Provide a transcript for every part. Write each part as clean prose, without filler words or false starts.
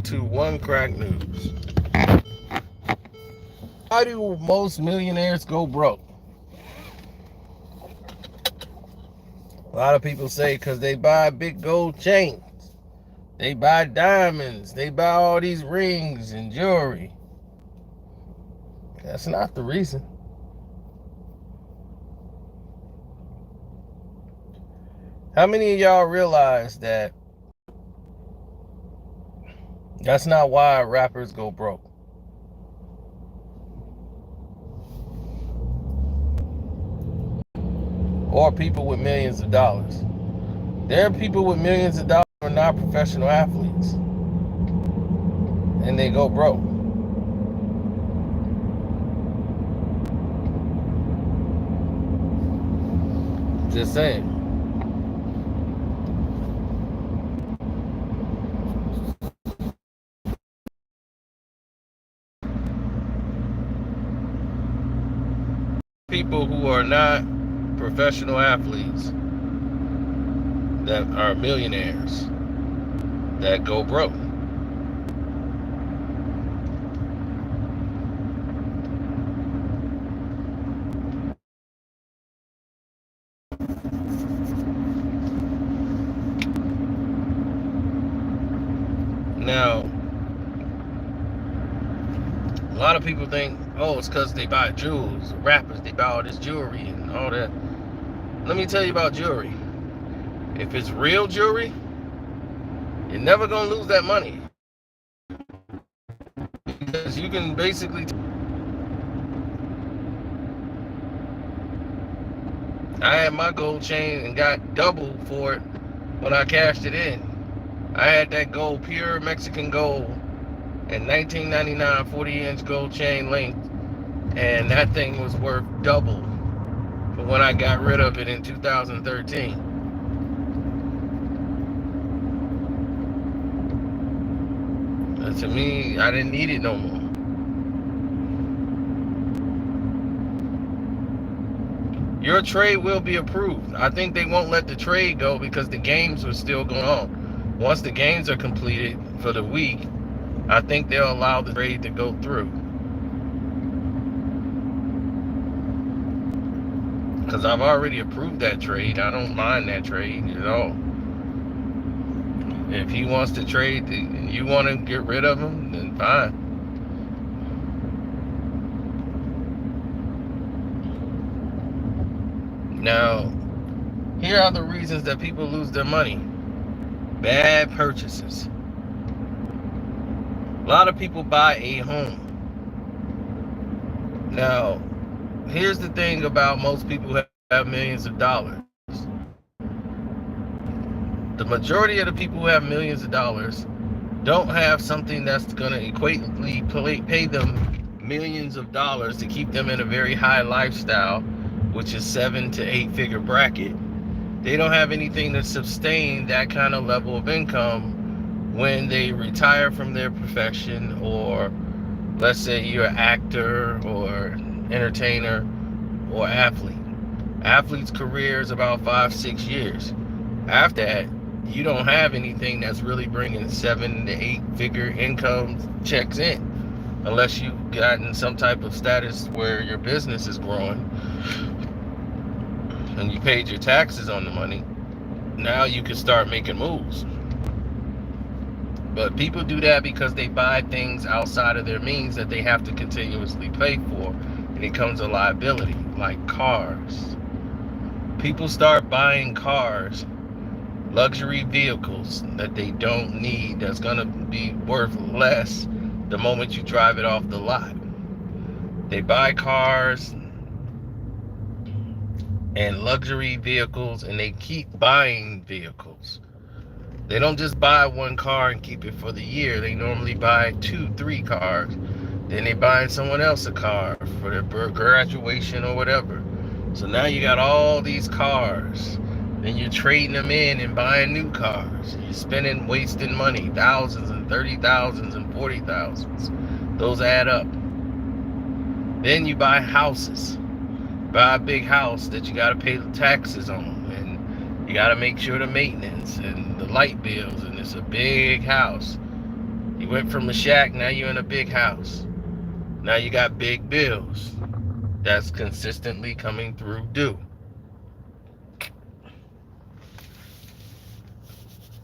welcome to One Crack News. Why do most millionaires go broke? A lot of people say because they buy big gold chains, they buy diamonds, they buy all these rings and jewelry. That's not the reason. How many of y'all realize that that's not why rappers go broke? Or people with millions of dollars. There are people with millions of dollars who are not professional athletes, and they go broke. Just saying. People who are not professional athletes that are millionaires that go broke. Now, a lot of people think, oh, it's because they buy jewels, rappers, they buy all this jewelry and all that. Let me tell you about jewelry. If it's real jewelry, you're never going to lose that money. Because you can basically... I had my gold chain and got double for it when I cashed it in. I had that gold, pure Mexican gold, in 1999, 40-inch gold chain length, and that thing was worth double for when I got rid of it in 2013. To me, I didn't need it no more. Your trade will be approved. I think they won't let the trade go because the games are still going on. Once the games are completed for the week, I think they'll allow the trade to go through. Because I've already approved that trade. I don't mind that trade at all. If he wants to trade and you want to get rid of him, then fine. Now, here are the reasons that people lose their money. Bad purchases. A lot of people buy a home. Now, here's the thing about most people who have millions of dollars. The majority of the people who have millions of dollars don't have something that's going to equately pay them millions of dollars to keep them in a very high lifestyle, which is 7 to 8 figure bracket. They don't have anything to sustain that kind of level of income when they retire from their profession, or let's say you're an actor or entertainer or athlete. Athlete's career is about 5-6 years. After that, you don't have anything that's really bringing 7 to 8 figure income checks in, unless you've gotten some type of status where your business is growing and you paid your taxes on the money. Now you can start making moves. But people do that because they buy things outside of their means that they have to continuously pay for, and it becomes a liability, like cars. People start buying cars, luxury vehicles that they don't need, that's gonna be worth less the moment you drive it off the lot. They buy cars and luxury vehicles, and they keep buying vehicles. They don't just buy one car and keep it for the year. They normally buy 2-3 cars. Then they buy someone else a car for their graduation or whatever. So now you got all these cars. Then you're trading them in and buying new cars. You're wasting money, thousands and 30,000s and 40,000s. Those add up. Then you buy houses. Buy a big house that you got to pay the taxes on, and you got to make sure the maintenance and the light bills, and it's a big house. You went from a shack, now you're in a big house. Now you got big bills that's consistently coming through due.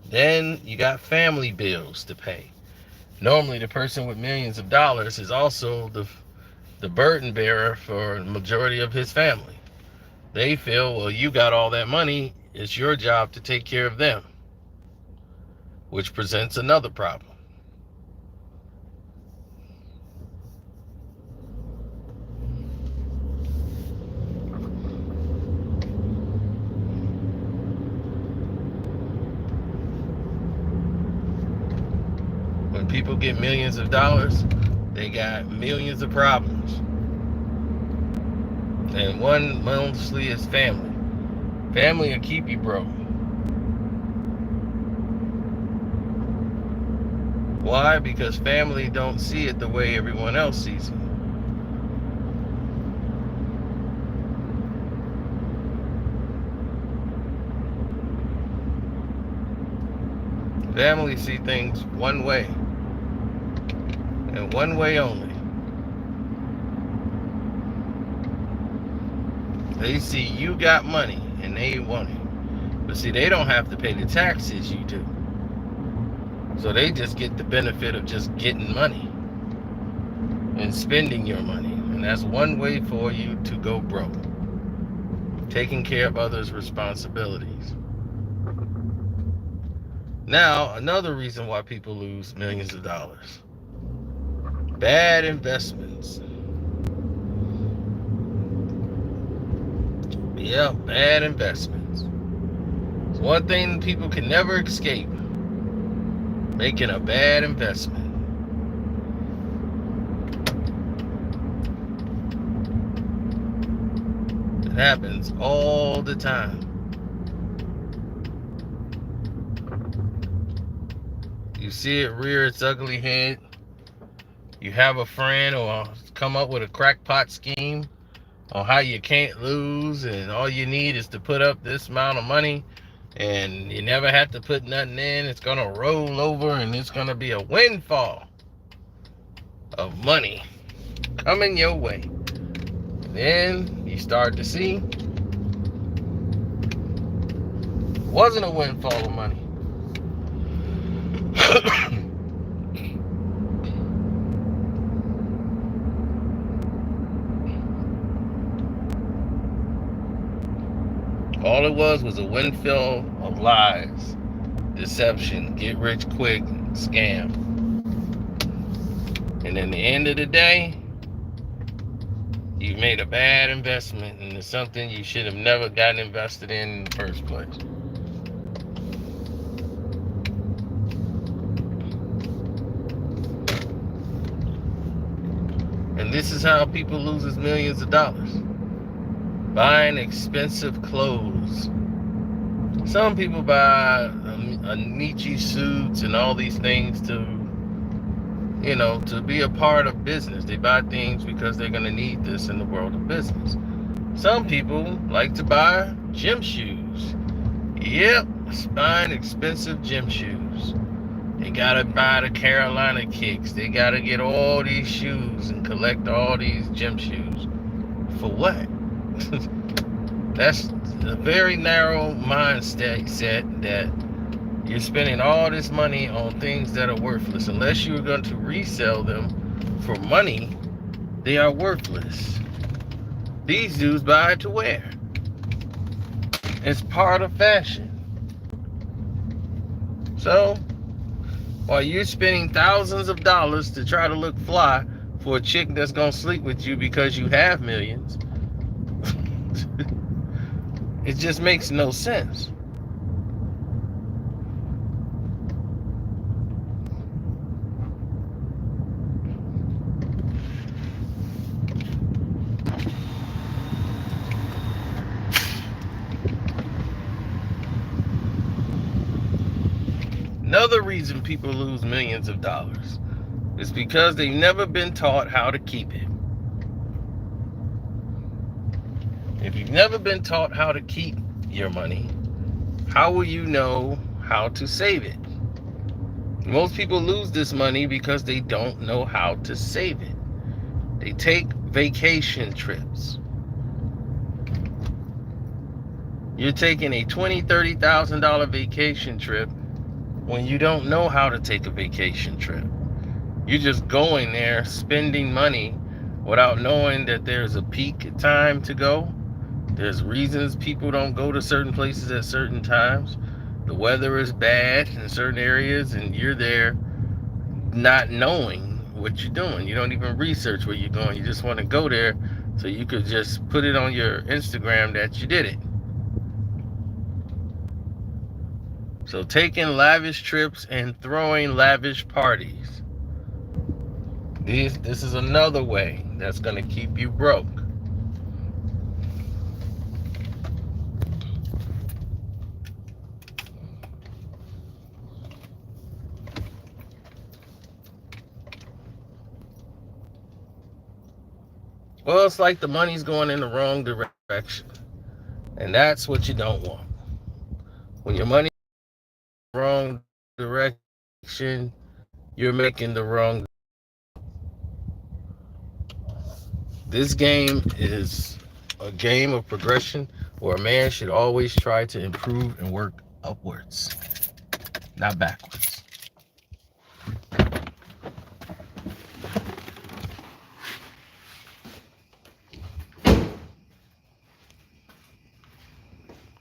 Then you got family bills to pay. Normally the person with millions of dollars is also the burden bearer for the majority of his family. They feel, well, you got all that money, it's your job to take care of them, which presents another problem. When people get millions of dollars, they got millions of problems. And one mostly is family. Family will keep you broke. Why? Because family don't see it the way everyone else sees it. Family see things one way, and one way only. They see you got money and they want it. But see, they don't have to pay the taxes you do. So they just get the benefit of just getting money and spending your money. And that's one way for you to go broke. Taking care of others' responsibilities. Now, another reason why people lose millions of dollars. Bad investments. Yeah, bad investments. It's one thing people can never escape. Making a bad investment. It happens all the time. You see it rear its ugly head. You have a friend or come up with a crackpot scheme on how you can't lose, and all you need is to put up this amount of money, and you never have to put nothing in. It's gonna roll over, and it's gonna be a windfall of money coming your way. Then you start to see it wasn't a windfall of money. All it was a windfall of lies, deception, get rich quick, scam. And in the end of the day, you made a bad investment into something you should have never gotten invested in the first place. And this is how people lose millions of dollars. Buying expensive clothes. Some people buy a Nietzsche suits and all these things to be a part of business. They buy things because they're going to need this in the world of business. Some people like to buy gym shoes. Yep, buying expensive gym shoes. They got to buy the Carolina Kicks. They got to get all these shoes and collect all these gym shoes. For what? That's a very narrow mindset that you're spending all this money on things that are worthless. Unless you're going to resell them for money, they are worthless. These dudes buy it to wear. It's part of fashion. So, while you're spending thousands of dollars to try to look fly for a chick that's going to sleep with you because you have millions, it just makes no sense. Another reason people lose millions of dollars is because they've never been taught how to keep it. If you've never been taught how to keep your money, how will you know how to save it? Most people lose this money because they don't know how to save it. They take vacation trips. You're taking a $20,000, $30,000 vacation trip when you don't know how to take a vacation trip. You're just going there, spending money without knowing that there's a peak time to go. There's reasons people don't go to certain places at certain times. The weather is bad in certain areas, and you're there not knowing what you're doing. You don't even research where you're going. You just want to go there so you could just put it on your Instagram that you did it. So taking lavish trips and throwing lavish parties. This is another way that's going to keep you broke. Well, it's like the money's going in the wrong direction. And that's what you don't want. When your money's in the wrong direction, you're making the wrong. This game is a game of progression where a man should always try to improve and work upwards, not backwards.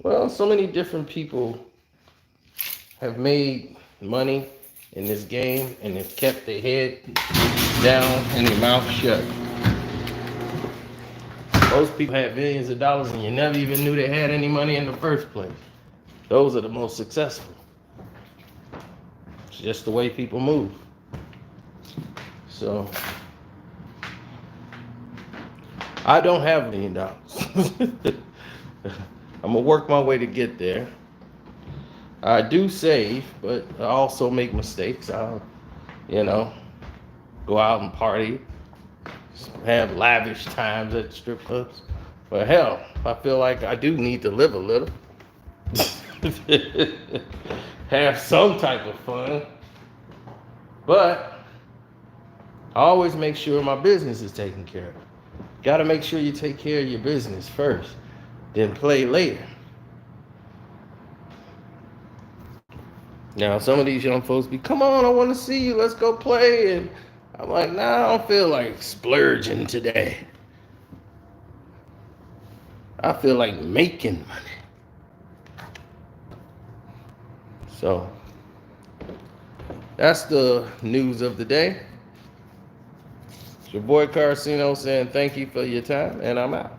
Well, so many different people have made money in this game and have kept their head down and their mouth shut. Most people have millions of dollars and you never even knew they had any money in the first place. Those are the most successful. It's just the way people move. So, I don't have $1 million. I'm gonna work my way to get there. I do save, but I also make mistakes. I'll, go out and party, have lavish times at strip clubs. But hell, I feel like I do need to live a little. Have some type of fun. But I always make sure my business is taken care of. Got to make sure you take care of your business first, then play later. Now, some of these young folks be, come on, I want to see you, let's go play. And I'm like, nah, I don't feel like splurging today. I feel like making money. So, that's the news of the day. It's your boy Carcino saying thank you for your time, and I'm out.